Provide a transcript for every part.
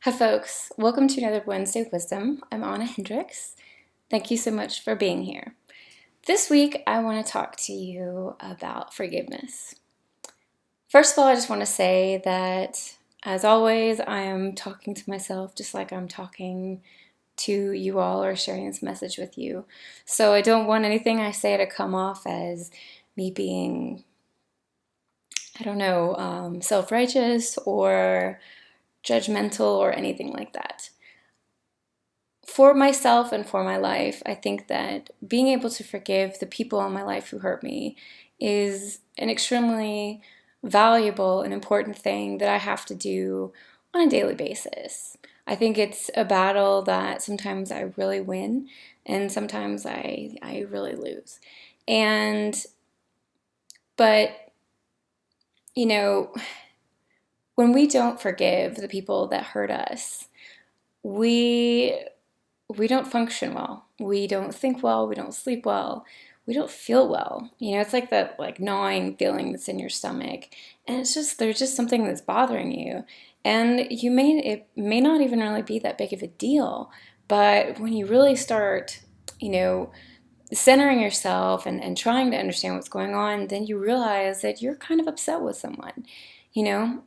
Hi, folks. Welcome to another Wednesday Wisdom. I'm Anna Hendricks. Thank you so much for being here. This week, I want to talk to you about forgiveness. First of all, I just want to say that, as always, I am talking to myself just like I'm talking to you all or sharing this message with you. So I don't want anything I say to come off as me being, self-righteous or judgmental or anything like that. For myself and for my life, I think that being able to forgive the people in my life who hurt me is an extremely valuable and important thing that I have to do on a daily basis. I think it's a battle that sometimes I really win and sometimes I really lose. But, you know, when we don't forgive the people that hurt us, we we don't function well. We don't think well. We don't sleep well. We don't feel well. It's like that gnawing feeling that's in your stomach, and there's just something that's bothering you, and it may not even really be that big of a deal, but when you really start, you know, centering yourself and trying to understand what's going on, then you realize that you're kind of upset with someone. You know,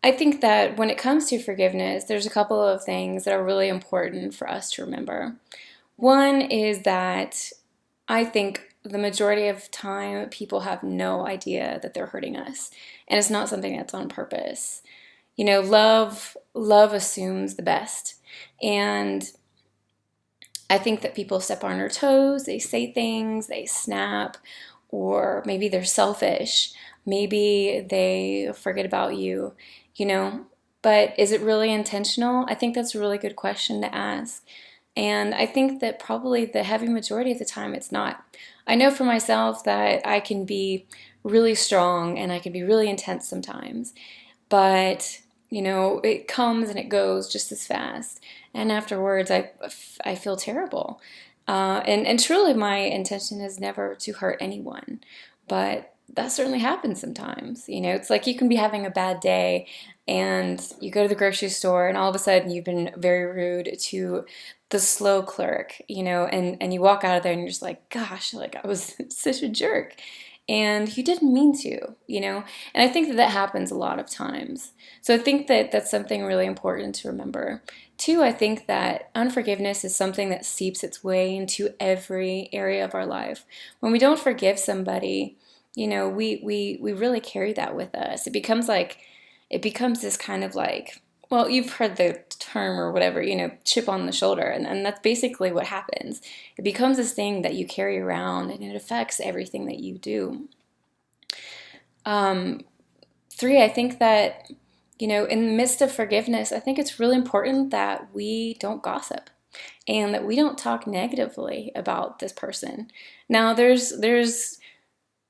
I think that when it comes to forgiveness, there's a couple of things that are really important for us to remember. One is that I think the majority of time people have no idea that they're hurting us, and it's not something that's on purpose. Love assumes the best, and I think that people step on their toes, they say things, they snap, or maybe they're selfish. Maybe they forget about you, you know. But is it really intentional? I think that's a really good question to ask. And I think that probably the heavy majority of the time it's not. I know for myself that I can be really strong and I can be really intense sometimes, but it comes and it goes just as fast. And afterwards, I feel terrible. And truly, my intention is never to hurt anyone, but that certainly happens sometimes. It's like you can be having a bad day and you go to the grocery store and all of a sudden you've been very rude to the slow clerk, and you walk out of there and you're just like, gosh, like I was such a jerk. And you didn't mean to. And I think that happens a lot of times. So I think that that's something really important to remember. Two, I think that unforgiveness is something that seeps its way into every area of our life. When we don't forgive somebody, we really carry that with us. It becomes this kind of like, well, you've heard the term or whatever, chip on the shoulder. And that's basically what happens. It becomes this thing that you carry around and it affects everything that you do. Three, I think that, in the midst of forgiveness, I think it's really important that we don't gossip and that we don't talk negatively about this person. Now, there's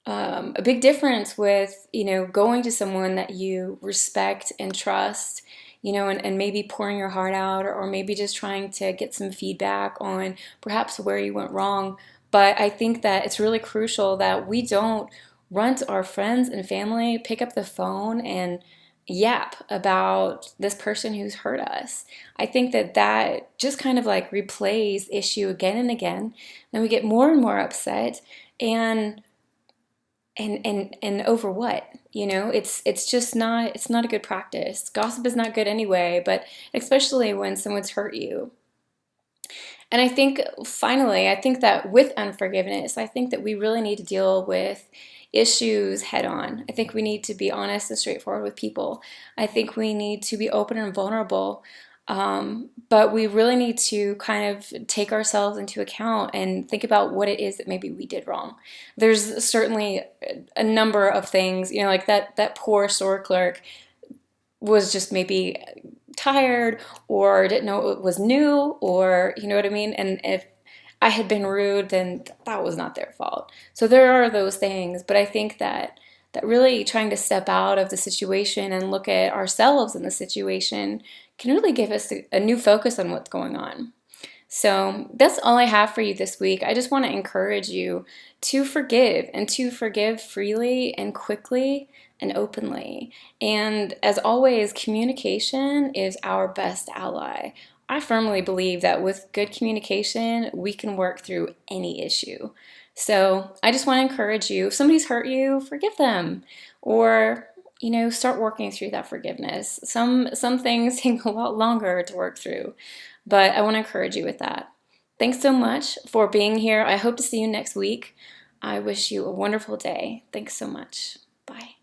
a big difference with, going to someone that you respect and trust, and maybe pouring your heart out, or maybe just trying to get some feedback on perhaps where you went wrong. But I think that it's really crucial that we don't run to our friends and family, pick up the phone and yap about this person who's hurt us. I think that just kind of like replays issue again and again. Then we get more and more upset, and over what? It's just not a good practice. Gossip is not good anyway, but especially when someone's hurt you. And I think finally, I think that with unforgiveness, I think that we really need to deal with issues head on. I think we need to be honest and straightforward with people. I think we need to be open and vulnerable. But we really need to kind of take ourselves into account and think about what it is that maybe we did wrong. There's certainly a number of things, like that poor store clerk was just maybe tired or didn't know it was new, or you know what I mean? And if I had been rude, then that was not their fault. So there are those things, but I think that really trying to step out of the situation and look at ourselves in the situation can really give us a new focus on what's going on. So that's all I have for you this week. I just want to encourage you to forgive and to forgive freely and quickly and openly. And as always, communication is our best ally. I firmly believe that with good communication, we can work through any issue. So I just want to encourage you, if somebody's hurt you, forgive them. Or, start working through that forgiveness. Some things take a lot longer to work through, but I want to encourage you with that. Thanks so much for being here. I hope to see you next week. I wish you a wonderful day. Thanks so much. Bye.